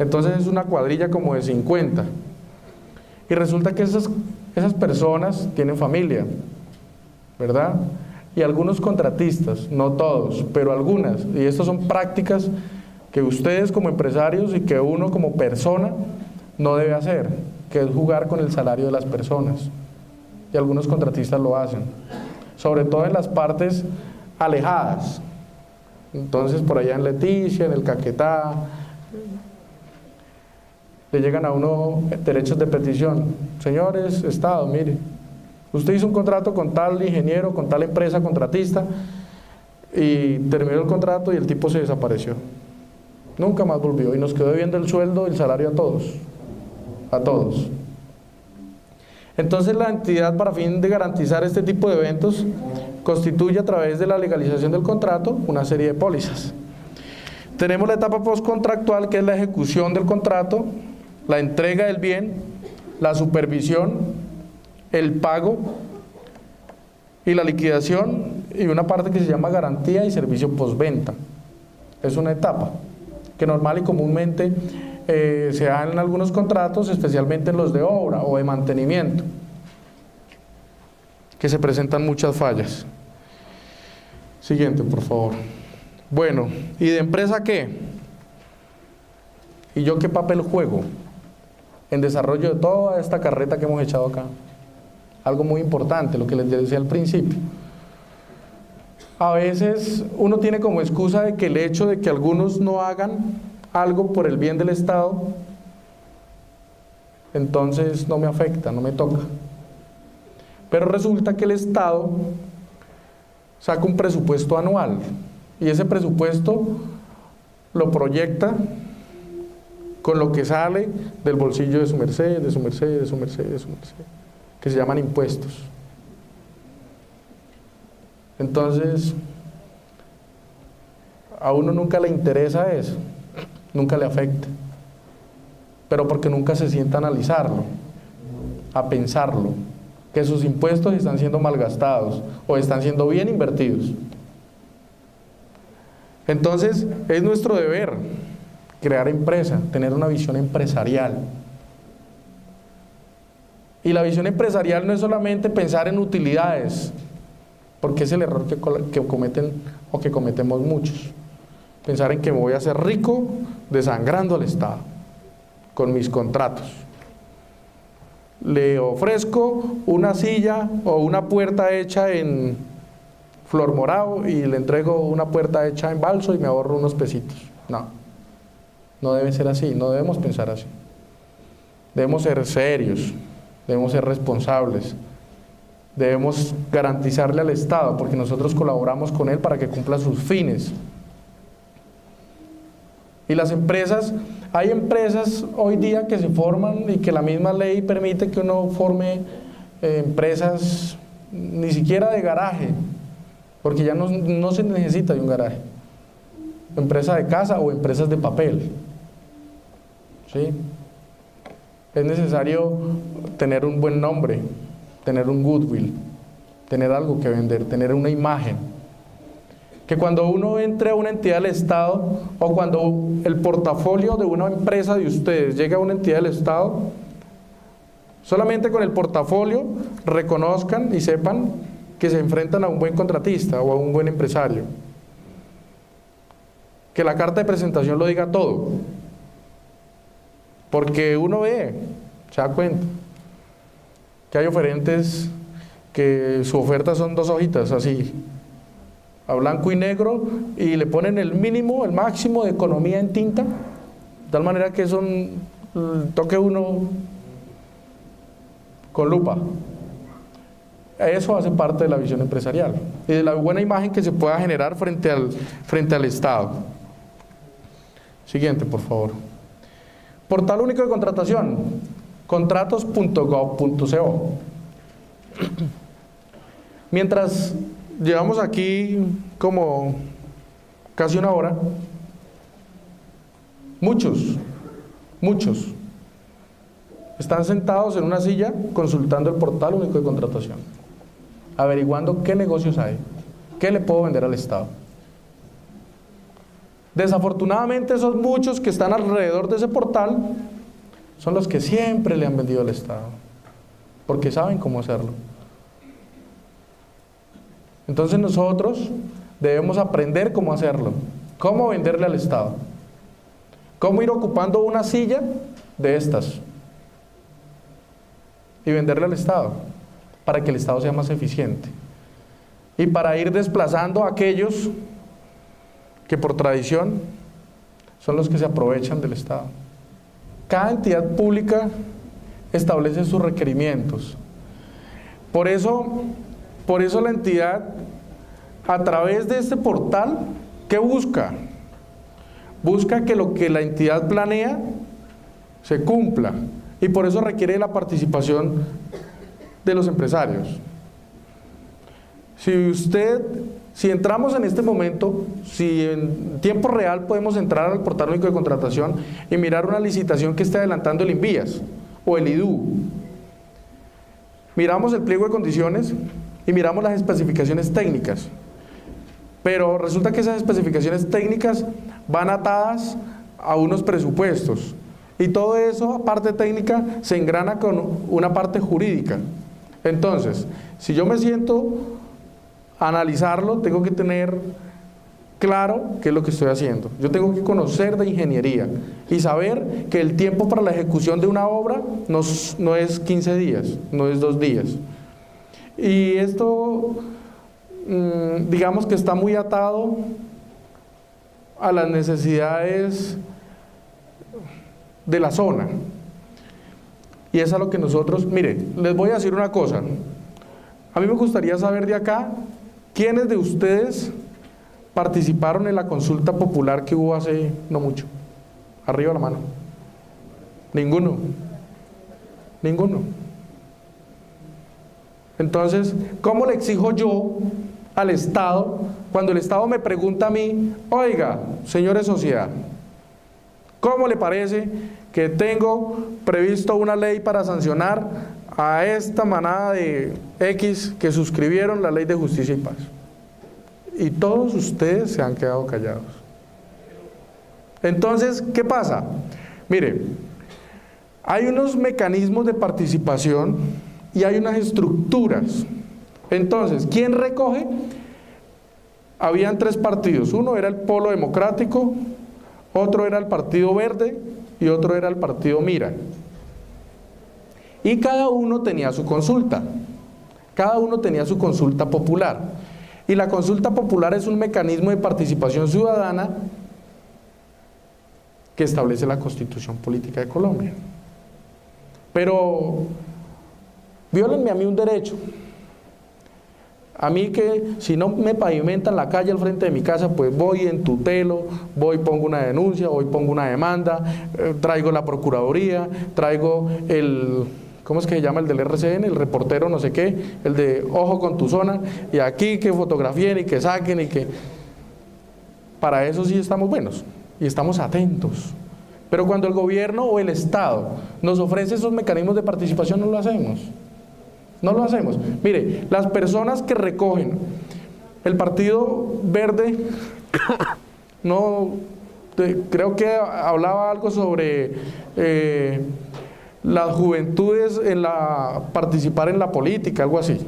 Entonces es una cuadrilla como de 50. Y resulta que esas personas tienen familia, ¿verdad? Y algunos contratistas, no todos, pero algunas, y estas son prácticas que ustedes como empresarios y que uno como persona no debe hacer, que es jugar con el salario de las personas. Y algunos contratistas lo hacen, sobre todo en las partes alejadas. Entonces por allá en Leticia, en el Caquetá, le llegan a uno derechos de petición: señores, Estado, mire, usted hizo un contrato con tal ingeniero, con tal empresa contratista, y terminó el contrato y el tipo se desapareció, nunca más volvió, y nos quedó debiendo el sueldo y el salario a todos, a todos. Entonces la entidad, para fin de garantizar este tipo de eventos, constituye a través de la legalización del contrato una serie de pólizas. Tenemos la etapa postcontractual, que es la ejecución del contrato, la entrega del bien, la supervisión, el pago y la liquidación, y una parte que se llama garantía y servicio postventa. Es una etapa que normal y comúnmente se da en algunos contratos, especialmente en los de obra o de mantenimiento, que se presentan muchas fallas. Siguiente, por favor. Bueno, ¿y de empresa qué? ¿Y yo qué papel juego en desarrollo de toda esta carreta que hemos echado acá? Algo muy importante, lo que les decía al principio. A veces uno tiene como excusa de que el hecho de que algunos no hagan algo por el bien del Estado, entonces no me afecta, no me toca. Pero resulta que el Estado saca un presupuesto anual y ese presupuesto lo proyecta con lo que sale del bolsillo de su merced, de su merced, de su merced, de su merced, que se llaman impuestos. Entonces, a uno nunca le interesa eso, nunca le afecta, pero porque nunca se sienta a analizarlo, a pensarlo, que sus impuestos están siendo malgastados o están siendo bien invertidos. Entonces, es nuestro deber crear empresa, tener una visión empresarial. Y la visión empresarial no es solamente pensar en utilidades, porque es el error que cometen o que cometemos muchos. Pensar en que me voy a hacer rico desangrando al Estado con mis contratos. Le ofrezco una silla o una puerta hecha en flor morado y le entrego una puerta hecha en balso y me ahorro unos pesitos. No, no debe ser así, no debemos pensar así. Debemos ser serios, debemos ser responsables, debemos garantizarle al Estado, porque nosotros colaboramos con él para que cumpla sus fines. Y las empresas, hay empresas hoy día que se forman y que la misma ley permite que uno forme empresas ni siquiera de garaje, porque ya no se necesita de un garaje. Empresa de casa o empresas de papel. ¿Sí? Es necesario tener un buen nombre, tener un goodwill, tener algo que vender, tener una imagen. Que cuando uno entre a una entidad del Estado o cuando el portafolio de una empresa de ustedes llega a una entidad del Estado, solamente con el portafolio reconozcan y sepan que se enfrentan a un buen contratista o a un buen empresario. Que la carta de presentación lo diga todo. Porque uno ve, se da cuenta, que hay oferentes que su oferta son 2 hojitas así, a blanco y negro, y le ponen el mínimo, el máximo de economía en tinta, de tal manera que eso toque uno con lupa. Eso hace parte de la visión empresarial y de la buena imagen que se pueda generar frente al Estado. Siguiente, por favor. Portal único de contratación, contratos.gov.co. Mientras llevamos aquí como casi una hora, muchos están sentados en una silla consultando el portal único de contratación, averiguando qué negocios hay, qué le puedo vender al Estado. Desafortunadamente esos muchos que están alrededor de ese portal son los que siempre le han vendido al Estado, porque saben cómo hacerlo. Entonces nosotros debemos aprender cómo hacerlo, cómo venderle al Estado, cómo ir ocupando una silla de estas y venderle al Estado para que el Estado sea más eficiente y para ir desplazando a aquellos que por tradición son los que se aprovechan del Estado. Cada entidad pública establece sus requerimientos. Por eso la entidad, a través de este portal, ¿qué busca? Busca que lo que la entidad planea se cumpla, y por eso requiere la participación de los empresarios. Si usted Si entramos en este momento, si en tiempo real podemos entrar al portal único de contratación y mirar una licitación que esté adelantando el INVIAS o el IDU, miramos el pliego de condiciones y miramos las especificaciones técnicas, pero resulta que esas especificaciones técnicas van atadas a unos presupuestos y todo eso, parte técnica, se engrana con una parte jurídica. Entonces, si yo me siento a analizarlo, tengo que tener claro qué es lo que estoy haciendo. Yo tengo que conocer de ingeniería y saber que el tiempo para la ejecución de una obra no es 15 días, no es 2 días. Y esto, digamos que está muy atado a las necesidades de la zona. Y es a lo que nosotros, mire, les voy a decir una cosa. A mí me gustaría saber de acá, ¿quiénes de ustedes participaron en la consulta popular que hubo hace no mucho? Arriba la mano. Ninguno. Ninguno. Entonces, ¿cómo le exijo yo al Estado cuando el Estado me pregunta a mí, oiga, señores sociedad, ¿cómo le parece que tengo previsto una ley para sancionar a esta manada de X que suscribieron la ley de justicia y paz? Y todos ustedes se han quedado callados. Entonces, ¿qué pasa? Mire, hay unos mecanismos de participación y hay unas estructuras. Entonces, ¿quién recoge? Habían 3 partidos. Uno era el Polo Democrático, otro era el Partido Verde y otro era el Partido Mira. Y cada uno tenía su consulta. Cada uno tenía su consulta popular. Y la consulta popular es un mecanismo de participación ciudadana que establece la Constitución Política de Colombia. Pero viólenme a mí un derecho. A mí que si no me pavimentan la calle al frente de mi casa, pues voy en tutelo, voy pongo una denuncia, voy pongo una demanda, traigo la Procuraduría, traigo el... ¿cómo es que se llama el del RCN? El reportero no sé qué, el de ojo con tu zona, y aquí que fotografíen y que saquen y que... Para eso sí estamos buenos y estamos atentos. Pero cuando el gobierno o el Estado nos ofrece esos mecanismos de participación, no lo hacemos. No lo hacemos. Mire, las personas que recogen el Partido Verde, creo que hablaba algo sobre las juventudes participar en la política, algo así.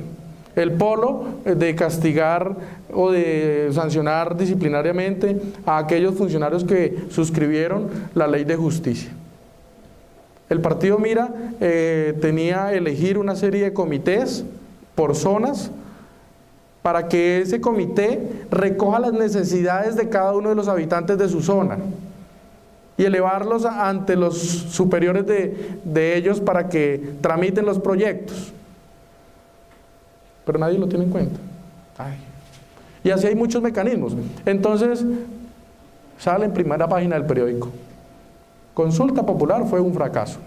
El Polo de castigar o de sancionar disciplinariamente a aquellos funcionarios que suscribieron la ley de justicia. El Partido Mira tenía elegir una serie de comités por zonas para que ese comité recoja las necesidades de cada uno de los habitantes de su zona y elevarlos ante los superiores de ellos para que tramiten los proyectos. Pero nadie lo tiene en cuenta. Y así hay muchos mecanismos. Entonces, sale en primera página del periódico: consulta popular fue un fracaso.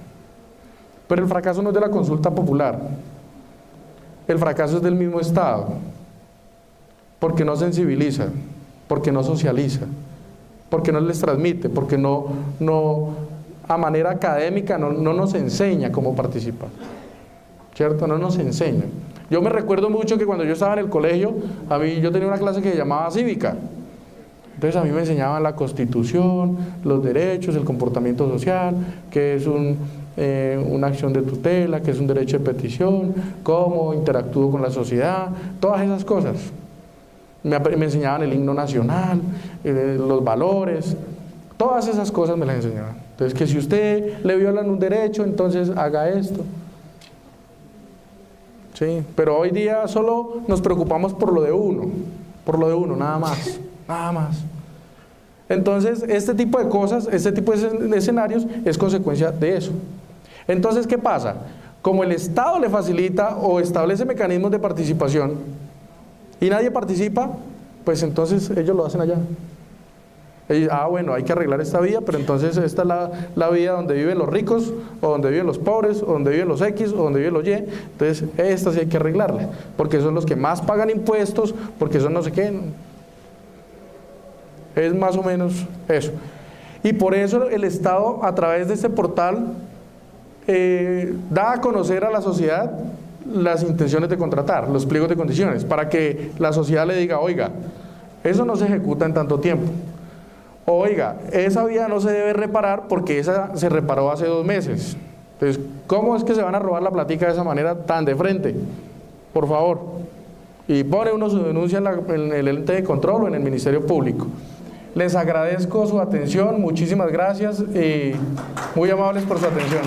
Pero el fracaso no es de la consulta popular, el fracaso es del mismo Estado, porque no sensibiliza, porque no socializa, porque no les transmite, porque no a manera académica no nos enseña cómo participar, ¿cierto? No nos enseña. Yo me recuerdo mucho que cuando yo estaba en el colegio, yo tenía una clase que se llamaba cívica. Entonces a mí me enseñaban la Constitución, los derechos, el comportamiento social, que es una acción de tutela, que es un derecho de petición, cómo interactúo con la sociedad, todas esas cosas. Me enseñaban el himno nacional, los valores, todas esas cosas me las enseñaban. Entonces, que si usted le violan un derecho, entonces haga esto. Sí, pero hoy día solo nos preocupamos por lo de uno, nada más. Nada más. Entonces, este tipo de cosas, este tipo de escenarios es consecuencia de eso. Entonces, ¿qué pasa? Como el Estado le facilita o establece mecanismos de participación y nadie participa, pues entonces ellos lo hacen allá. Y, bueno, hay que arreglar esta vía, pero entonces esta es la vía donde viven los ricos, o donde viven los pobres, o donde viven los X, o donde viven los Y. Entonces esta sí hay que arreglarla, porque son los que más pagan impuestos, porque son no sé qué. Es más o menos eso. Y por eso el Estado, a través de este portal, da a conocer a la sociedad las intenciones de contratar, los pliegos de condiciones, para que la sociedad le diga, oiga, eso no se ejecuta en tanto tiempo. Oiga, esa vía no se debe reparar porque esa se reparó hace 2 meses. Entonces, ¿cómo es que se van a robar la platica de esa manera tan de frente? Por favor. Y pone uno su denuncia en el ente de control o en el Ministerio Público. Les agradezco su atención, muchísimas gracias y muy amables por su atención.